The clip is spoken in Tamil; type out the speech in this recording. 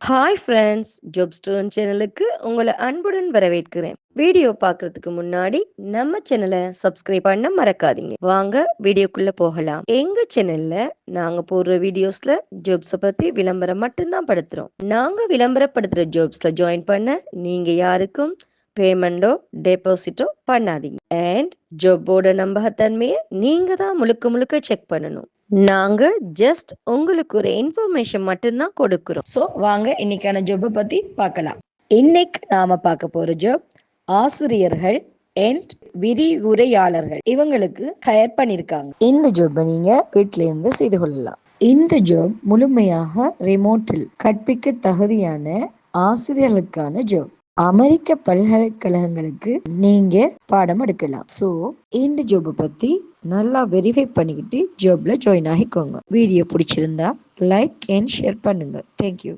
ஹாய் ஃப்ரெண்ட்ஸ், ஜாப் ஸ்டோன் சேனலுக்கு உங்களை அன்புடன் வரவேற்கிறேன். வீடியோ பார்க்கறதுக்கு முன்னாடி நம்ம சேனலை சப்ஸ்கிரைப் பண்ண மறக்காதீங்க. வாங்க வீடியோக்குள்ள போகலாம். எங்க சேனல்ல நாங்க போடுற வீடியோஸ்ல ஜாப்ஸை பத்தி விளம்பரம் மட்டும்தான் படுத்துறோம். நாங்க விளம்பரப்படுத்துற ஜாப்ஸ்ல ஜாயின் பண்ண நீங்க யாருக்கும் பேமெண்டோ டெபாசிட்டோ பண்ணாதீங்க. அண்ட் ஜாப்போட நம்பகத்தன்மையை நீங்க தான் முழுக்க முழுக்க செக் பண்ணணும். நாங்க ஜஸ்ட் உங்களுக்கு ஒரு இன்ஃபர்மேஷன் மட்டும்தான் கொடுக்கிறோம். ஸோ வாங்க இன்னைக்கான ஜாப்பை பத்தி பார்க்கலாம். இன்னைக்கு நாம பார்க்க போற ஜாப் ஆசிரியர்கள் அண்ட் விரிவுரையாளர்கள் இவங்களுக்கு ஹயர் பண்ணிருக்காங்க. இந்த ஜாப்பை நீங்க வீட்ல இருந்து செய்து கொள்ளலாம். இந்த ஜாப் முழுமையாக ரிமோட்டில் கற்பிக்க தகுதியான ஆசிரியர்களுக்கான ஜாப். அமெரிக்க பல்கலைக்கழகங்களுக்கு நீங்க பாடம் எடுக்கலாம். ஸோ இந்த ஜாப்பை பத்தி நல்லா வெரிஃபை பண்ணிக்கிட்டு ஜாப்ல ஜாயின் ஆகிக்கோங்க. வீடியோ பிடிச்சிருந்தா லைக் அண்ட் ஷேர் பண்ணுங்க. தேங்க்யூ.